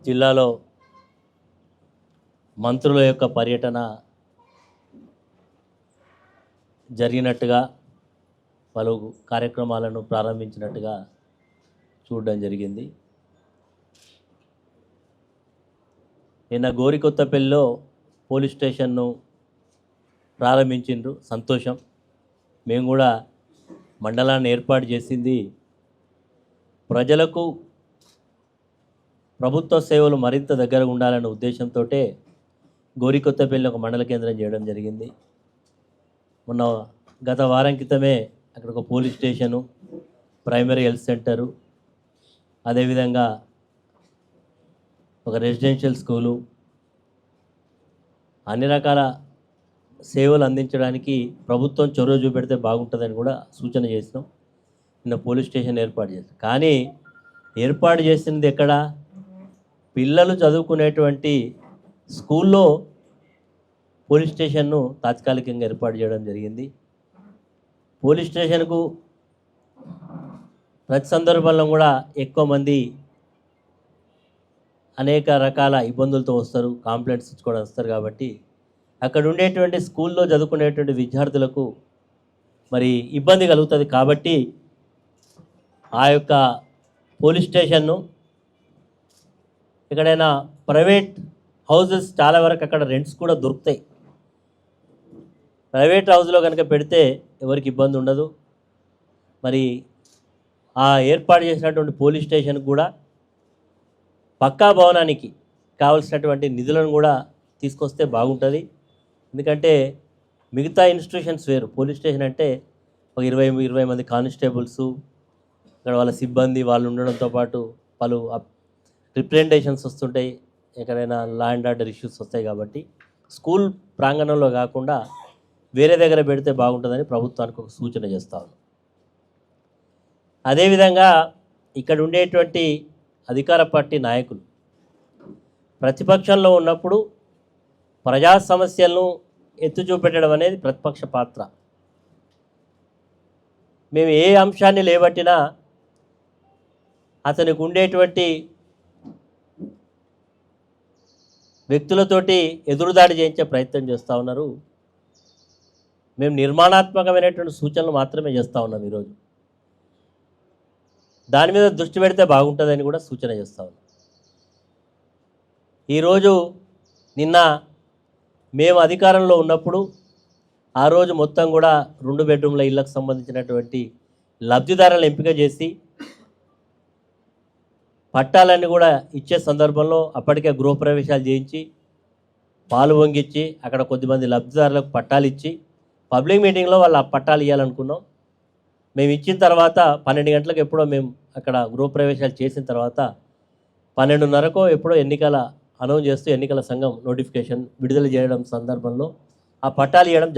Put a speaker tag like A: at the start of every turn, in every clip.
A: జిల్లాలో మంత్రుల యొక్క పర్యటన జరిగినట్టుగా పలు కార్యక్రమాలను ప్రారంభించినట్టుగా చూడడం జరిగింది. నిన్న గోరికొత్తపల్లిలో పోలీస్ స్టేషన్ను ప్రారంభించిండ్రు, సంతోషం. మేము కూడా మండలాన్ని ఏర్పాటు చేసింది ప్రజలకు ప్రభుత్వ సేవలు మరింత దగ్గరగా ఉండాలనే ఉద్దేశంతో గోరికొత్తపల్లి ఒక మండల కేంద్రం చేయడం జరిగింది. మొన్న గత వారం క్రితమే అక్కడ ఒక police station, primary health centre, అదేవిధంగా ఒక రెసిడెన్షియల్ స్కూలు, అన్ని రకాల సేవలు అందించడానికి ప్రభుత్వం చొరవ చూపెడితే బాగుంటుందని కూడా సూచన చేసినాం. నిన్న పోలీస్ స్టేషన్ ఏర్పాటు చేస్తాం. కానీ ఏర్పాటు చేసినది ఎక్కడ? పిల్లలు చదువుకునేటువంటి స్కూల్లో పోలీస్ స్టేషన్ను తాత్కాలికంగా ఏర్పాటు చేయడం జరిగింది. పోలీస్ స్టేషన్కు ప్రతి సందర్భంలో కూడా ఎక్కువ మంది అనేక రకాల ఇబ్బందులతో వస్తారు, కంప్లైంట్స్ ఇచ్చుకోవడం వస్తారు. కాబట్టి అక్కడ ఉండేటువంటి స్కూల్లో చదువుకునేటువంటి విద్యార్థులకు మరి ఇబ్బంది కలుగుతుంది. కాబట్టి ఆ యొక్క పోలీస్ స్టేషన్ను ఎక్కడైనా ప్రైవేట్ హౌజెస్ చాలా వరకు అక్కడ రెంట్స్ కూడా దొరుకుతాయి. ప్రైవేట్ హౌస్లో కనుక పెడితే ఎవరికి ఇబ్బంది ఉండదు. మరి ఆ ఏర్పాటు చేసినటువంటి పోలీస్ స్టేషన్కి కూడా పక్కా భవనానికి కావలసినటువంటి నిధులను కూడా తీసుకొస్తే బాగుంటుంది. ఎందుకంటే మిగతా ఇన్స్టిట్యూషన్స్ వేరు, పోలీస్ స్టేషన్ అంటే ఒక 20 మంది కానిస్టేబుల్స్, ఇక్కడ వాళ్ళ సిబ్బంది వాళ్ళు ఉండడంతో పాటు పలు రిప్రజెంటేషన్స్ వస్తుంటాయి, ఎక్కడైనా లా అండ్ ఆర్డర్ ఇష్యూస్ వస్తాయి. కాబట్టి స్కూల్ ప్రాంగణంలో కాకుండా వేరే దగ్గర పెడితే బాగుంటుందని ప్రభుత్వానికి ఒక సూచన చేస్తాను. అదేవిధంగా ఇక్కడ ఉండేటువంటి అధికార పార్టీ నాయకులు ప్రతిపక్షంలో ఉన్నప్పుడు ప్రజా సమస్యలను ఎత్తు చూపెట్టడం అనేది ప్రతిపక్ష పాత్ర. మేము ఏ అంశాన్ని లేబట్టినా అతనికి ఉండేటువంటి వ్యక్తులతోటి ఎదురుదాడి చేయించే ప్రయత్నం చేస్తూ ఉన్నారు. మేము నిర్మాణాత్మకమైనటువంటి సూచనలు మాత్రమే చేస్తూ ఉన్నాం. ఈరోజు దాని మీద దృష్టి పెడితే బాగుంటుందని కూడా సూచన చేస్తూ ఉన్నాం. ఈరోజు నిన్న మేము అధికారంలో ఉన్నప్పుడు ఆ రోజు మొత్తం కూడా 2 బెడ్రూమ్ల ఇళ్లకు సంబంధించినటువంటి లబ్ధిదారులను ఎంపిక చేసి పట్టాలన్నీ కూడా ఇచ్చే సందర్భంలో అప్పటికే గృహప్రవేశాలు చేయించి పాలు వంగిచ్చి అక్కడ కొద్దిమంది లబ్ధిదారులకు పట్టాలు ఇచ్చి పబ్లిక్ మీటింగ్లో వాళ్ళు ఆ పట్టాలు ఇవ్వాలనుకున్నాం. మేము ఇచ్చిన తర్వాత 12 గంటలకు ఎప్పుడో మేము అక్కడ గృహప్రవేశాలు చేసిన తర్వాత 12:30కో ఎప్పుడో ఎన్నికల అనౌన్స్ చేస్తూ ఎన్నికల సంఘం నోటిఫికేషన్ విడుదల చేయడం సందర్భంలో ఆ పట్టాలు ఇవ్వడం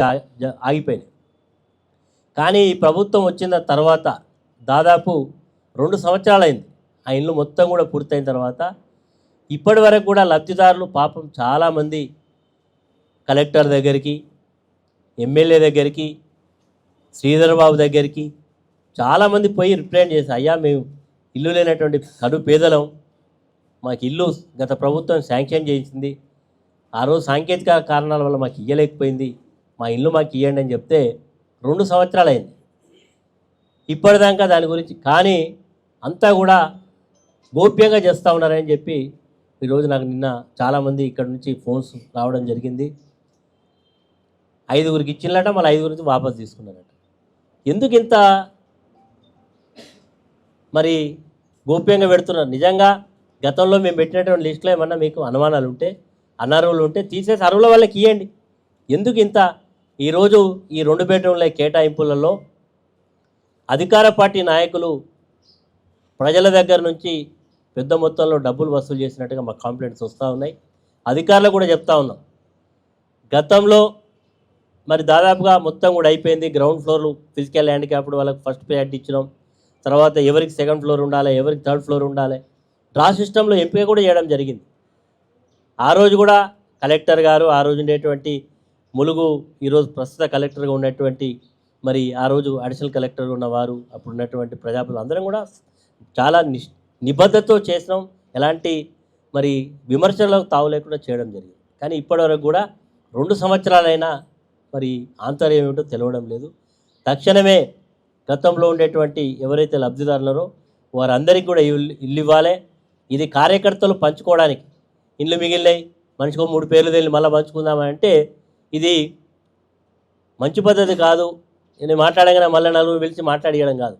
A: ఆగిపోయినాయి. కానీ ఈ ప్రభుత్వం వచ్చిన తర్వాత దాదాపు 2 సంవత్సరాలైంది. ఆ ఇల్లు మొత్తం కూడా పూర్తయిన తర్వాత ఇప్పటి వరకు కూడా లబ్ధిదారులు పాపం చాలామంది కలెక్టర్ దగ్గరికి, ఎమ్మెల్యే దగ్గరికి, శ్రీధర్ బాబు దగ్గరికి చాలామంది పోయి రిప్రజెంట్ చేసి, అయ్యా మేము ఇల్లు లేనటువంటి కడు పేదలం, మాకు ఇల్లు గత ప్రభుత్వం శాంక్షన్ చేసింది, ఆ రోజు సాంకేతిక కారణాల వల్ల మాకు ఇవ్వలేకపోయింది, మా ఇల్లు మాకు ఇవ్వండి అని చెప్తే 2 సంవత్సరాలైంది ఇప్పటిదాకా దాని గురించి. కానీ అంతా కూడా గోప్యంగా చేస్తూ ఉన్నారని చెప్పి ఈరోజు నాకు నిన్న చాలామంది ఇక్కడ నుంచి ఫోన్స్ రావడం జరిగింది. 5గురికి ఇచ్చినట, మళ్ళీ 5గురికి వాపసు తీసుకున్నారట. ఎందుకు ఇంత మరి గోప్యంగా పెడుతున్నారు? నిజంగా గతంలో మేము పెట్టినటువంటి లిస్టులో ఏమన్నా మీకు అనుమానాలు ఉంటే, అనర్హులు ఉంటే తీసేసి అర్హుల వాళ్ళకి ఇవ్వండి. ఎందుకు ఇంత? ఈరోజు ఈ 2 బెడ్రూమ్ల కేటాయింపులలో అధికార పార్టీ నాయకులు ప్రజల దగ్గర నుంచి పెద్ద మొత్తంలో డబ్బులు వసూలు చేసినట్టుగా మాకు కంప్లైంట్స్ వస్తూ ఉన్నాయి. అధికారులు కూడా చెప్తా ఉన్నాం. గతంలో మరి దాదాపుగా మొత్తం కూడా అయిపోయింది. గ్రౌండ్ ఫ్లోర్లు ఫిజికల్ హ్యాండిక్యాప్డ్ వాళ్ళకి ఫస్ట్ ప్రయారిటీ ఇచ్చినాం. తర్వాత ఎవరికి 2nd ఫ్లోర్ ఉండాలి, ఎవరికి 3rd ఫ్లోర్ ఉండాలి, డ్రా సిస్టంలో ఎంపిక కూడా చేయడం జరిగింది. ఆ రోజు కూడా కలెక్టర్ గారు, ఆ రోజు ఉండేటువంటి ములుగు, ఈరోజు ప్రస్తుత కలెక్టర్గా ఉన్నటువంటి మరి ఆ రోజు అడిషనల్ కలెక్టర్ ఉన్నవారు, అప్పుడు ఉన్నటువంటి ప్రజాప్రతినిధులు అందరం కూడా చాలా నిబద్ధతతో చేసినాం. ఎలాంటి మరి విమర్శలకు తావు లేకుండా చేయడం జరిగింది. కానీ ఇప్పటివరకు కూడా 2 సంవత్సరాలైనా మరి ఆంతర్యం ఏమిటో తెలవడం లేదు. తక్షణమే గతంలో ఉండేటువంటి ఎవరైతే లబ్ధిదారులరో వారందరికీ కూడా ఇల్లు ఇవ్వాలి. ఇది కార్యకర్తలు పంచుకోవడానికి ఇండ్లు మిగిలినాయి, మనిషికో 3 పేర్లు తెలిసి మళ్ళీ పంచుకుందామంటే ఇది మంచి పద్ధతి కాదు. నేను మాట్లాడగానే మళ్ళీ నలుగురు పిలిచి మాట్లాడియడం కాదు.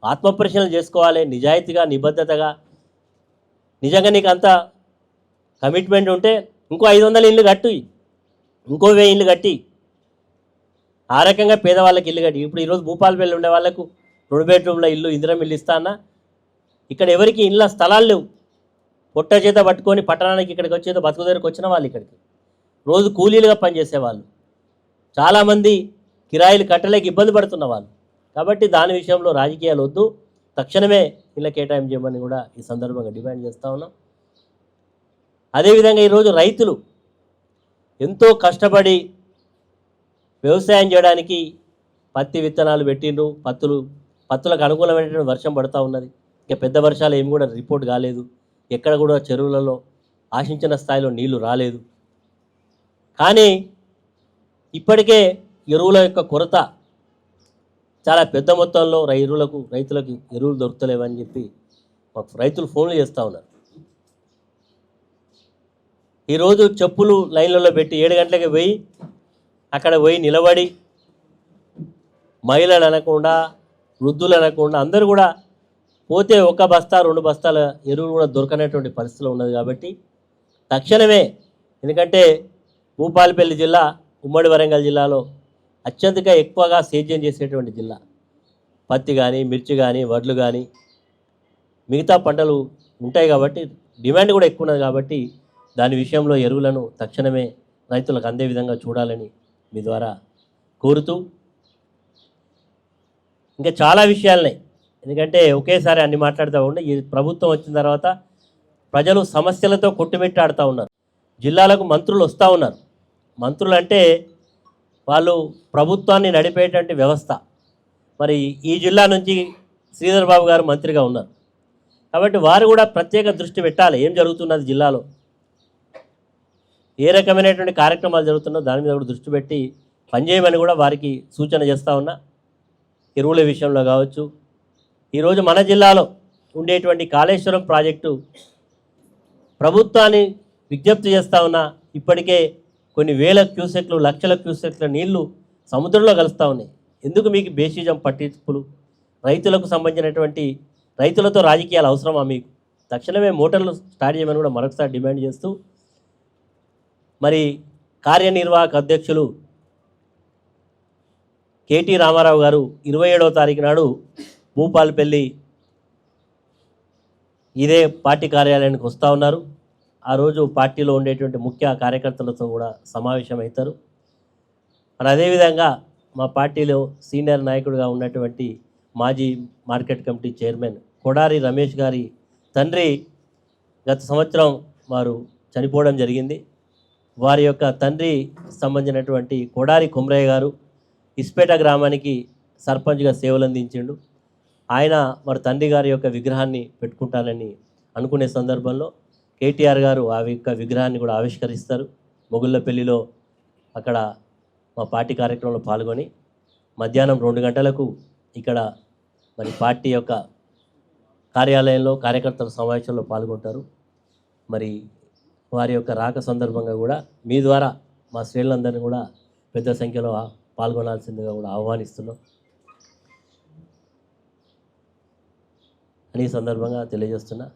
A: ఆత్మపరిశీలన చేసుకోవాలి, నిజాయితీగా నిబద్ధతగా. నిజంగా నీకు అంత కమిట్మెంట్ ఉంటే ఇంకో 500 ఇల్లు కట్టు, ఇంకో 1000 ఇల్లు కట్టి ఆ రకంగా పేదవాళ్ళకి ఇల్లు కట్టి. ఇప్పుడు ఈరోజు భూపాలపల్లి ఉండే వాళ్ళకు 2 బెడ్రూమ్ల ఇల్లు ఇందిరం ఇల్లు ఇస్తా అన్న, ఇక్కడ ఎవరికి ఇళ్ళ స్థలాలు లేవు. పొట్ట చేత పట్టుకొని పట్టణానికి ఇక్కడికి వచ్చేదో బతుకు దగ్గరికి వచ్చిన వాళ్ళు ఇక్కడికి రోజు కూలీలుగా పనిచేసేవాళ్ళు, చాలామంది కిరాయిలు కట్టలేక ఇబ్బంది పడుతున్న వాళ్ళు. కాబట్టి దాని విషయంలో రాజకీయాలు వద్దు, తక్షణమే ఇళ్ళ కేటాయింపు చేయమని కూడా ఈ సందర్భంగా డిమాండ్ చేస్తూ ఉన్నాం. అదేవిధంగా ఈరోజు రైతులు ఎంతో కష్టపడి వ్యవసాయం చేయడానికి పత్తి విత్తనాలు పెట్టిండ్రు. పత్తులకు అనుకూలమైనటువంటి వర్షం పడుతూ ఉన్నది. ఇక పెద్ద వర్షాలు ఏమి కూడా రిపోర్ట్ కాలేదు. ఎక్కడ కూడా చెరువులలో ఆశించిన స్థాయిలో నీళ్లు రాలేదు. కానీ ఇప్పటికే ఎరువుల యొక్క కొరత చాలా పెద్ద మొత్తంలో రైతులకు ఎరువులు దొరుకుతలేవని చెప్పి మాకు రైతులు ఫోన్లు చేస్తూ ఉన్నారు. ఈరోజు చెప్పులు లైన్లలో పెట్టి 7 గంటలకి పోయి అక్కడ పోయి నిలబడి మహిళలు అనకుండా వృద్ధులు అనకుండా అందరూ కూడా పోతే 1 బస్తా 2 బస్తాల ఎరువులు కూడా దొరకనటువంటి పరిస్థితిలో ఉన్నది. కాబట్టి తక్షణమే, ఎందుకంటే భూపాలపల్లి జిల్లా ఉమ్మడి వరంగల్ జిల్లాలో అత్యధిక ఎక్కువగా సేద్యం చేసేటువంటి జిల్లా. పత్తి కానీ, మిర్చి కానీ, వడ్లు కానీ మిగతా పంటలు ఉంటాయి కాబట్టి డిమాండ్ కూడా ఎక్కువ ఉన్నది. కాబట్టి దాని విషయంలో ఎరువులను తక్షణమే రైతులకు అందే విధంగా చూడాలని మీ ద్వారా కోరుతూ, ఇంకా చాలా విషయాలున్నాయి. ఎందుకంటే ఒకేసారి అన్ని మాట్లాడుతూ ఉండే ఈ ప్రభుత్వం వచ్చిన తర్వాత ప్రజలు సమస్యలతో కొట్టుమిట్టాడుతూ ఉన్నారు. జిల్లాలకు మంత్రులు వస్తూ ఉన్నారు. మంత్రులు అంటే వాళ్ళు ప్రభుత్వాన్ని నడిపేటువంటి వ్యవస్థ. మరి ఈ జిల్లా నుంచి శ్రీధర్ బాబు గారు మంత్రిగా ఉన్నారు కాబట్టి వారు కూడా ప్రత్యేక దృష్టి పెట్టాలి. ఏం జరుగుతున్నది జిల్లాలో, ఏ రకమైనటువంటి కార్యక్రమాలు జరుగుతున్నో దాని మీద కూడా దృష్టి పెట్టి పనిచేయమని కూడా వారికి సూచన చేస్తూ ఉన్నా. ఎరువుల విషయంలో కావచ్చు, ఈరోజు మన జిల్లాలో ఉండేటువంటి కాళేశ్వరం ప్రాజెక్టు ప్రభుత్వాన్ని విజ్ఞప్తి చేస్తూ ఉన్నా. ఇప్పటికే కొన్ని వేల క్యూసెక్లు, లక్షల క్యూసెక్ల నీళ్లు సముద్రంలో కలుస్తూ ఉన్నాయి. ఎందుకు మీకు బేసిజం పట్టింపులు? రైతులకు సంబంధించినటువంటి రైతులతో రాజకీయాలు అవసరమా మీకు? తక్షణమే మోటార్లు స్టార్ట్ చేయమని కూడా మరొకసారి డిమాండ్ చేస్తూ, మరి కార్యనిర్వాహక అధ్యక్షులు కేటీ రామారావు గారు 27వ తారీఖు నాడు భూపాలపల్లి ఇదే పార్టీ కార్యాలయానికి వస్తూ ఉన్నారు. ఆ రోజు పార్టీలో ఉండేటువంటి ముఖ్య కార్యకర్తలతో కూడా సమావేశం అవుతారు. మరి అదేవిధంగా మా పార్టీలో సీనియర్ నాయకుడిగా ఉన్నటువంటి మాజీ market committee chairman Kodari Ramesh గారి తండ్రి గత సంవత్సరం వారు చనిపోవడం జరిగింది. వారి యొక్క తండ్రి సంబంధించినటువంటి కొడారి కుమ్రయ్య గారు ఇస్పేట గ్రామానికి సర్పంచ్గా సేవలు అందించిండు. ఆయన మరి తండ్రి గారి యొక్క విగ్రహాన్ని పెట్టుకుంటానని అనుకునే సందర్భంలో కేటీఆర్ గారు ఆ యొక్క విగ్రహాన్ని కూడా ఆవిష్కరిస్తారు. మొగుళ్ళపల్లిలో అక్కడ మా పార్టీ కార్యక్రమంలో పాల్గొని మధ్యాహ్నం 2 గంటలకు ఇక్కడ మరి పార్టీ యొక్క కార్యాలయంలో కార్యకర్తల సమావేశంలో పాల్గొంటారు. మరి వారి యొక్క రాక సందర్భంగా కూడా మీ ద్వారా మా శ్రేణులందరినీ కూడా పెద్ద సంఖ్యలో పాల్గొనాల్సిందిగా కూడా ఆహ్వానిస్తున్నాం అని సందర్భంగా తెలియజేస్తున్నా.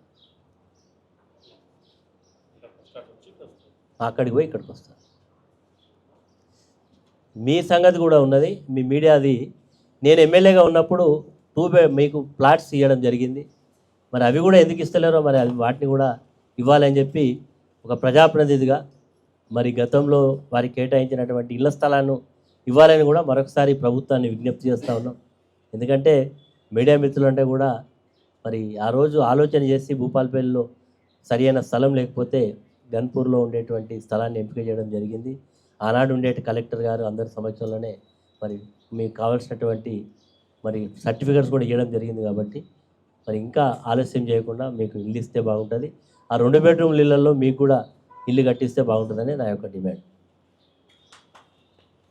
A: అక్కడికి పోయి ఇక్కడికి వస్తారు. మీ సంగతి కూడా ఉన్నది, మీ మీడియాది. నేను ఎమ్మెల్యేగా ఉన్నప్పుడు మీకు ప్లాట్స్ ఇవ్వడం జరిగింది. మరి అవి కూడా ఎందుకు ఇస్తలేరో మరి వాటిని కూడా ఇవ్వాలని చెప్పి ఒక ప్రజాప్రతినిధిగా మరి గతంలో వారికి కేటాయించినటువంటి ఇళ్ల స్థలాలను ఇవ్వాలని కూడా మరొకసారి ప్రభుత్వాన్ని విజ్ఞప్తి చేస్తూ ఉన్నాం. ఎందుకంటే మీడియా మిత్రులు అంటే కూడా మరి ఆ రోజు ఆలోచన చేసి భూపాలపల్లిలో సరైన స్థలం లేకపోతే గన్పూర్లో ఉండేటువంటి స్థలాన్ని ఎంపిక చేయడం జరిగింది. ఆనాడు ఉండేటి కలెక్టర్ గారు అందరి సమక్షంలోనే మరి మీకు కావాల్సినటువంటి మరి సర్టిఫికెట్స్ కూడా ఇవ్వడం జరిగింది. కాబట్టి మరి ఇంకా ఆలస్యం చేయకుండా మీకు ఇల్లు ఇస్తే బాగుంటుంది. ఆ 2 బెడ్రూమ్ల ఇళ్లలో మీకు కూడా ఇల్లు కట్టిస్తే బాగుంటుందని నా యొక్క డిమాండ్.